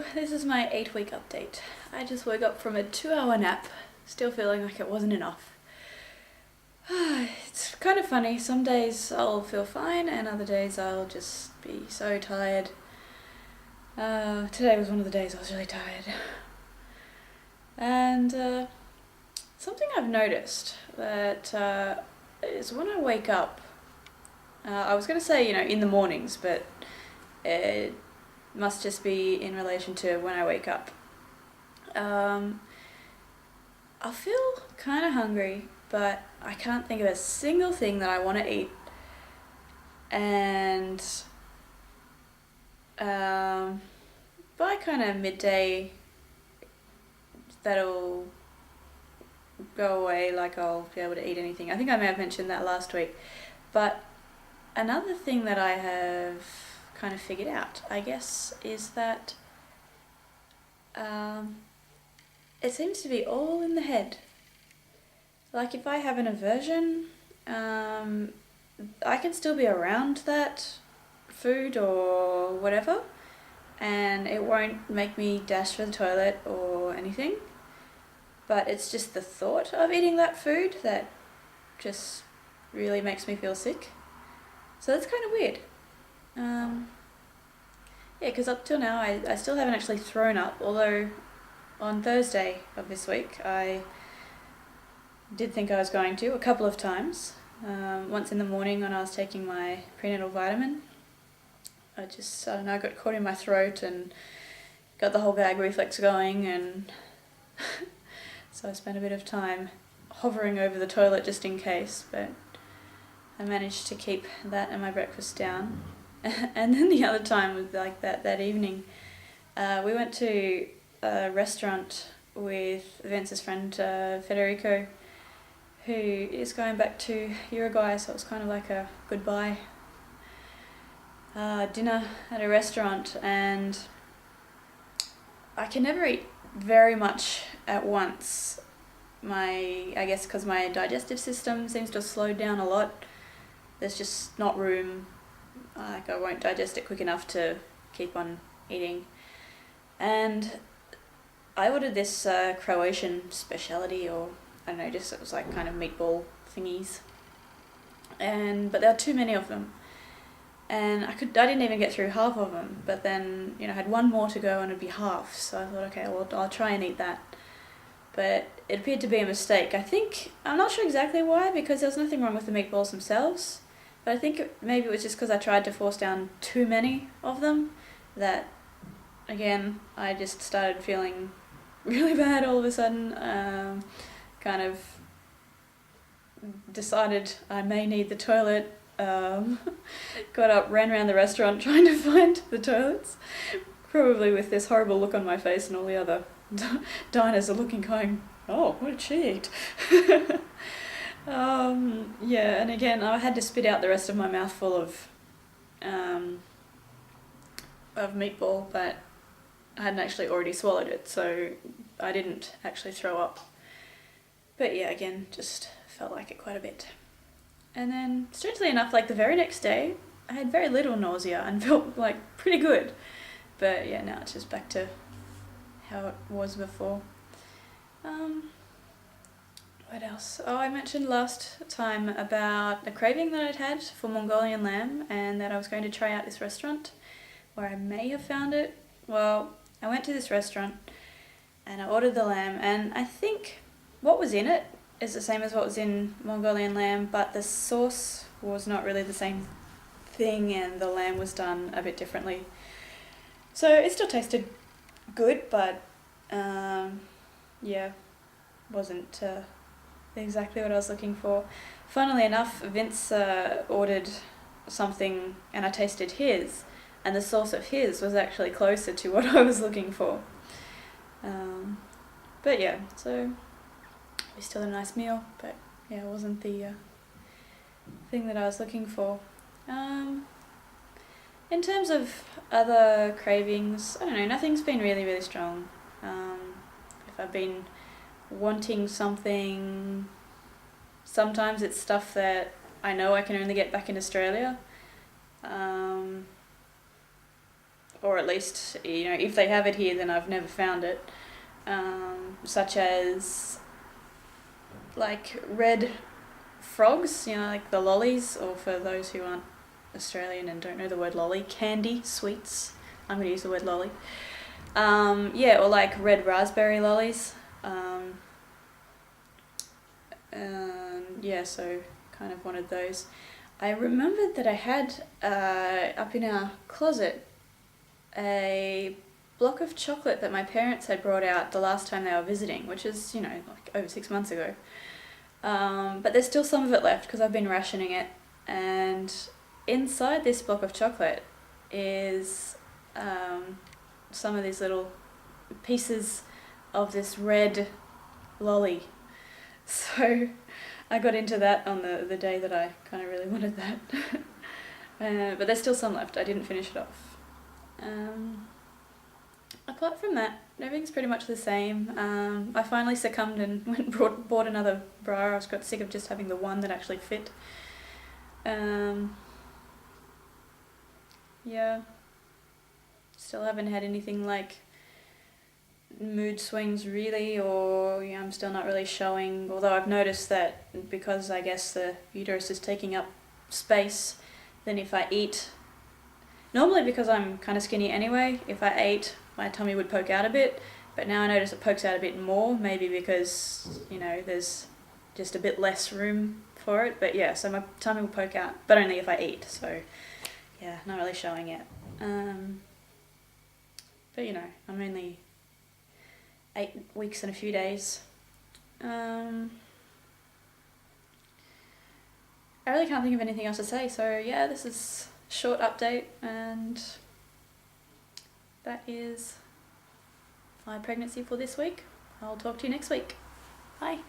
So this is my 8-week update. I just woke up from a 2-hour nap, still feeling like it wasn't enough. It's kind of funny, some days I'll feel fine and other days I'll just be so tired. Today was one of the days I was really tired. And something I've noticed that is when I wake up, I was going to say, in the mornings, but it must just be in relation to when I wake up. I'll feel kind of hungry, but I can't think of a single thing that I want to eat. And by kind of midday, that'll go away, like I'll be able to eat anything. I think I may have mentioned that last week. But another thing that I have kind of figured out, I guess, is that it seems to be all in the head. Like if I have an aversion, I can still be around that food or whatever, and it won't make me dash for the toilet or anything. But it's just the thought of eating that food that just really makes me feel sick. So that's kind of weird. Yeah, because up till now I still haven't actually thrown up, although on Thursday of this week I did think I was going to a couple of times. Once in the morning when I was taking my prenatal vitamin, I don't know, got caught in my throat and got the whole gag reflex going, and so I spent a bit of time hovering over the toilet just in case, but I managed to keep that and my breakfast down. And then the other time was like that evening, we went to a restaurant with Vince's friend Federico, who is going back to Uruguay, so it was kind of like a goodbye dinner at a restaurant. And I can never eat very much at once. I guess because my digestive system seems to have slowed down a lot. There's just not room. I won't digest it quick enough to keep on eating. And I ordered this Croatian speciality, or I don't know, just it was like kind of meatball thingies. But there were too many of them. And I didn't even get through half of them, but then, I had one more to go and it'd be half. So I thought, okay, well, I'll try and eat that. But it appeared to be a mistake. I'm not sure exactly why, because there was nothing wrong with the meatballs themselves. But I think maybe it was just because I tried to force down too many of them that, again, I just started feeling really bad all of a sudden. Kind of decided I may need the toilet. Got up, ran around the restaurant trying to find the toilets, probably with this horrible look on my face, and all the other diners are looking going, oh, what did she eat? Yeah, and again, I had to spit out the rest of my mouthful of meatball, but I hadn't actually already swallowed it, so I didn't actually throw up. But yeah, again, just felt like it quite a bit. And then, strangely enough, like the very next day, I had very little nausea and felt like pretty good. But yeah, now it's just back to how it was before. What else? Oh, I mentioned last time about the craving that I'd had for Mongolian lamb, and that I was going to try out this restaurant where I may have found it. Well, I went to this restaurant and I ordered the lamb, and I think what was in it is the same as what was in Mongolian lamb, but the sauce was not really the same thing and the lamb was done a bit differently. So it still tasted good, but yeah, wasn't exactly what I was looking for. Funnily enough, Vince ordered something and I tasted his, and the sauce of his was actually closer to what I was looking for. But yeah, so we still had a nice meal, but yeah, it wasn't the thing that I was looking for. In terms of other cravings, I don't know, nothing's been really, really strong. If I've been wanting something, sometimes it's stuff that I know I can only get back in Australia. or at least, if they have it here, then I've never found it. Such as like red frogs, like the lollies, or for those who aren't Australian and don't know the word lolly, candy sweets. I'm going to use the word lolly. Or like red raspberry lollies. So kind of wanted those. I remembered that I had up in our closet a block of chocolate that my parents had brought out the last time they were visiting, which is, like over 6 months ago. But there's still some of it left because I've been rationing it. And inside this block of chocolate is some of these little pieces of this red lolly. So I got into that on the day that I kind of really wanted that. But there's still some left. I didn't finish it off. Apart from that, everything's pretty much the same. I finally succumbed and went and bought another bra. I was got sick of just having the one that actually fit. Still haven't had anything like mood swings really, or I'm still not really showing, although I've noticed that because I guess the uterus is taking up space, then if I eat, normally because I'm kind of skinny anyway, if I ate, my tummy would poke out a bit, but now I notice it pokes out a bit more, maybe because, there's just a bit less room for it, but yeah, so my tummy will poke out, but only if I eat, so yeah, not really showing yet. But I'm only 8 weeks and a few days. I really can't think of anything else to say, so yeah, this is a short update, and that is my pregnancy for this week. I'll talk to you next week. Bye.